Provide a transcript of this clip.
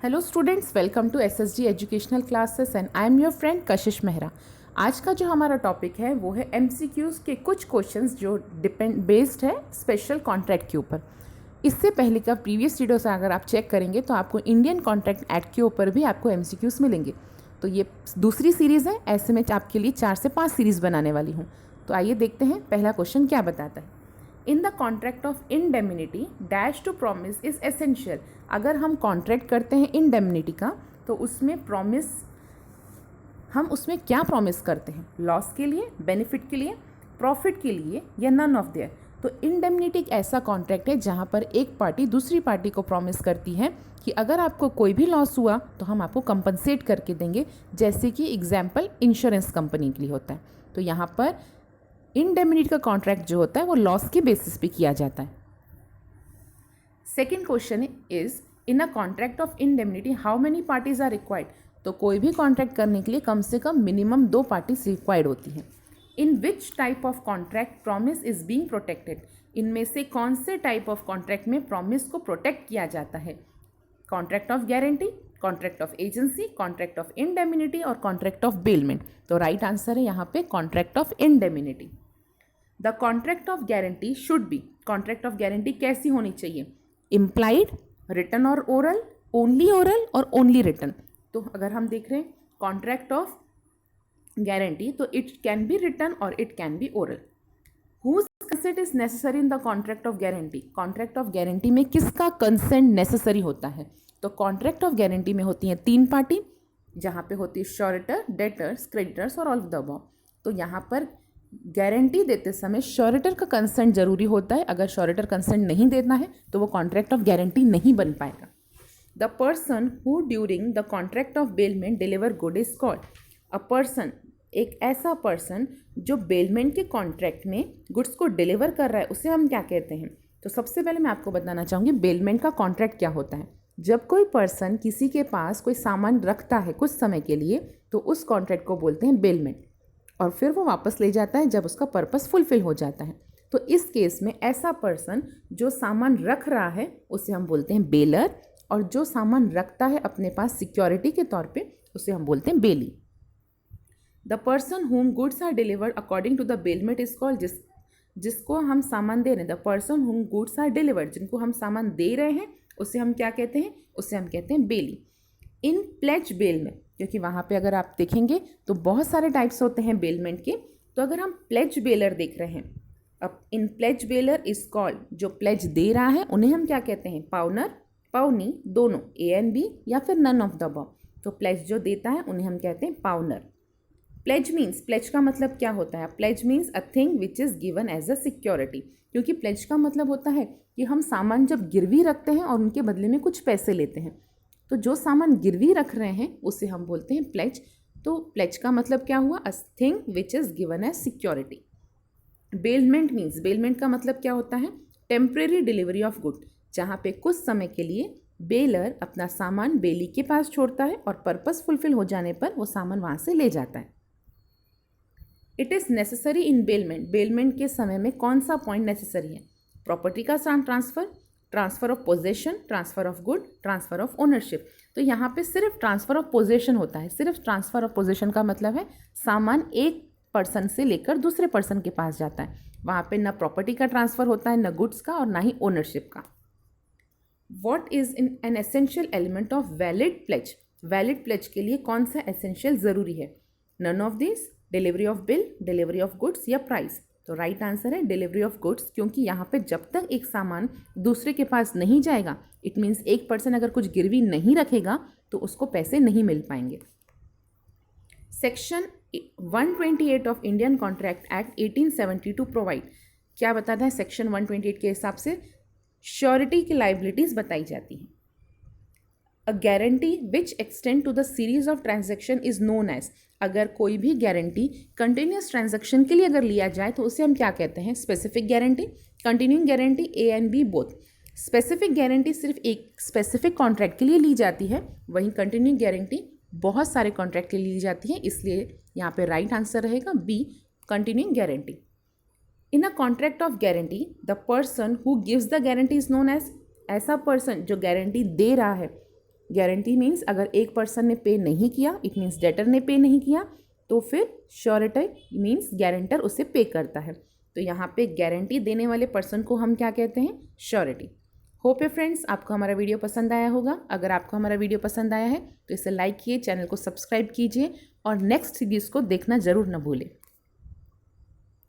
Hello students, welcome to SSD educational classes and I am your friend Kashish Mehra. आज का जो हमारा टॉपिक है वो है एमसीक्यूज़ के कुछ क्वेश्चंस जो बेस्ड है स्पेशल कॉन्ट्रैक्ट के ऊपर। इससे पहले का प्रीवियस वीडियो से अगर आप चेक करेंगे तो आपको इंडियन कॉन्ट्रैक्ट एक्ट के ऊपर भी आपको एमसीक्यूज़ मिलेंगे। तो ये दूसरी सीरीज़ है, ऐसे में आपके लिए 4 से 5 सीरीज़ बनाने वाली हूँ। तो आइए देखते हैं पहला क्वेश्चन क्या बताता है। In the contract of indemnity dash to promise is essential. अगर हम कॉन्ट्रैक्ट करते हैं इंडेमिनिटी का तो उसमें प्रॉमिस, हम उसमें क्या प्रॉमिस करते हैं? लॉस के लिए, बेनिफिट के लिए, प्रॉफिट के लिए या नन ऑफ देयर। तो इंडेमिनिटी एक ऐसा कॉन्ट्रैक्ट है जहाँ पर एक पार्टी दूसरी पार्टी को प्रॉमिस करती है कि अगर आपको कोई भी लॉस हुआ तो हम आपको कंपनसेट करके देंगे, जैसे कि एग्जाम्पल इंश्योरेंस कंपनी के लिए होता है। तो यहाँ पर इंडेमिनिटी का कॉन्ट्रैक्ट जो होता है वो लॉस के बेसिस पे किया जाता है। Second question is in a contract of indemnity how many parties are required. तो कोई भी कॉन्ट्रैक्ट करने के लिए कम से कम मिनिमम 2 पार्टीज रिक्वायर्ड होती हैं। In which type of contract promise is being protected. इनमें से कौन से टाइप ऑफ कॉन्ट्रैक्ट में प्रॉमिस को प्रोटेक्ट किया जाता है? Contract of guarantee, contract of agency, contract of indemnity और कॉन्ट्रैक्ट ऑफ बेलमेंट। तो राइट आंसर है यहाँ पे contract of indemnity. The contract of guarantee should be, contract of guarantee कैसी होनी चाहिए? इम्प्लाइड, रिटन और ओरल, ओनली ओरल और ओनली रिटन। तो अगर हम देख रहे हैं कॉन्ट्रैक्ट ऑफ गारंटी तो इट कैन बी रिटन और it can be oral. Whose consent is necessary in the contract of guarantee. Contract of guarantee में किसका कंसेंट नेसेसरी होता है? तो कॉन्ट्रैक्ट ऑफ गारंटी में होती हैं 3 पार्टी, जहाँ पे होती है श्योरेटर, डेटर्स, क्रेडिटर्स और ऑल ऑफ द अबव। तो यहाँ पर गारंटी देते समय श्योरेटर का कंसेंट जरूरी होता है। अगर श्योरेटर कंसेंट नहीं देना है तो वो कॉन्ट्रैक्ट ऑफ गारंटी नहीं बन पाएगा। The person who during the contract of bailment deliver good is called. A person, एक ऐसा पर्सन जो बेलमेंट के कॉन्ट्रैक्ट में गुड्स को डिलीवर कर रहा है, उसे हम क्या कहते हैं? तो सबसे पहले मैं आपको बताना चाहूँगी बेलमेंट का कॉन्ट्रैक्ट क्या होता है। जब कोई पर्सन किसी के पास कोई सामान रखता है कुछ समय के लिए तो उस कॉन्ट्रैक्ट को बोलते हैं बेलमेंट, और फिर वो वापस ले जाता है जब उसका पर्पस फुलफिल हो जाता है। तो इस केस में ऐसा पर्सन जो सामान रख रहा है उसे हम बोलते हैं बेलर, और जो सामान रखता है अपने पास सिक्योरिटी के तौर पे उसे हम बोलते हैं bailee. The person whom goods are delivered according to the bailment is called, जिसको हम सामान दे रहे हैं। The person whom goods are delivered, जिनको हम सामान दे रहे हैं उसे हम क्या कहते हैं? उसे हम कहते हैं बेली। इन प्लेज बेल में, क्योंकि वहाँ पे अगर आप देखेंगे तो बहुत सारे टाइप्स होते हैं बेलमेंट के, तो अगर हम प्लेज बेलर देख रहे हैं, अब इन प्लेज बेलर इज कॉल्ड, जो प्लेज दे रहा है उन्हें हम क्या कहते हैं? पाउनर, पाउनी, दोनों ए एंड बी या फिर नन ऑफ द अबव। तो प्लेज जो देता है उन्हें हम कहते हैं पाउनर। प्लेज मीन्स, प्लेज का मतलब क्या होता है? Pledge means a thing which is given as a security. क्योंकि प्लेज का मतलब होता है कि हम सामान जब गिरवी रखते हैं और उनके बदले में कुछ पैसे लेते हैं, तो जो सामान गिरवी रख रहे हैं उसे हम बोलते हैं प्लेज। तो प्लेज का मतलब क्या हुआ? A thing which is given as security. Bailment means, bailment का मतलब क्या होता है? टेम्परेरी डिलीवरी ऑफ गुड, जहाँ पे कुछ समय के लिए बेलर अपना सामान बेली के पास छोड़ता है और पर्पस फुलफिल हो जाने पर वो सामान वहाँ से ले जाता है। It is necessary in bailment, bailment के समय में कौन सा पॉइंट नेसेसरी है? प्रॉपर्टी का transfer, transfer of possession, transfer of good, transfer of ownership. तो यहाँ पे सिर्फ ट्रांसफर ऑफ पोजेशन होता है। सिर्फ ट्रांसफर ऑफ पोजेशन का मतलब है सामान एक पर्सन से लेकर दूसरे पर्सन के पास जाता है। वहाँ पे ना प्रॉपर्टी का ट्रांसफर होता है, ना गुड्स का और ना ही ओनरशिप का। What is in an essential element of valid pledge. Valid pledge के लिए कौन सा एसेंशियल ज़रूरी है? None of this, delivery of bill, delivery of goods या प्राइस। तो राइट आंसर है डिलीवरी ऑफ गुड्स, क्योंकि यहाँ पे जब तक एक सामान दूसरे के पास नहीं जाएगा, इट मीन्स एक पर्सन अगर कुछ गिरवी नहीं रखेगा तो उसको पैसे नहीं मिल पाएंगे। Section 128 of Indian contract act 1872 provide, क्या बताता है? सेक्शन 128 के हिसाब से श्योरिटी की लाइबिलिटीज बताई जाती हैं। A guarantee which extend to the series of transaction is known as, अगर कोई भी गारंटी कंटिन्यूस ट्रांजैक्शन के लिए अगर लिया जाए तो उसे हम क्या कहते हैं? Specific guarantee, continuing guarantee, A and B both. Specific guarantee सिर्फ एक स्पेसिफिक कॉन्ट्रैक्ट के लिए ली जाती है, वहीं कंटिन्यूइंग गारंटी बहुत सारे कॉन्ट्रैक्ट के लिए ली जाती है, इसलिए यहाँ पे राइट आंसर रहेगा B, continuing guarantee. In a contract of guarantee the person who gives the guarantee is known as, ऐसा पर्सन जो गारंटी दे रहा है गारंटी मीन्स अगर एक पर्सन ने पे नहीं किया, इट मीन्स डेटर ने पे नहीं किया, तो फिर श्योरिटी मीन्स गारंटर उसे पे करता है। तो यहाँ पे गारंटी देने वाले पर्सन को हम क्या कहते हैं? श्योरिटी। होप है फ्रेंड्स आपको हमारा वीडियो पसंद आया होगा। अगर आपको हमारा वीडियो पसंद आया है तो इसे लाइक कीजिए, चैनल को सब्सक्राइब कीजिए और नेक्स्ट सीरीज़ को देखना ज़रूर न भूलें।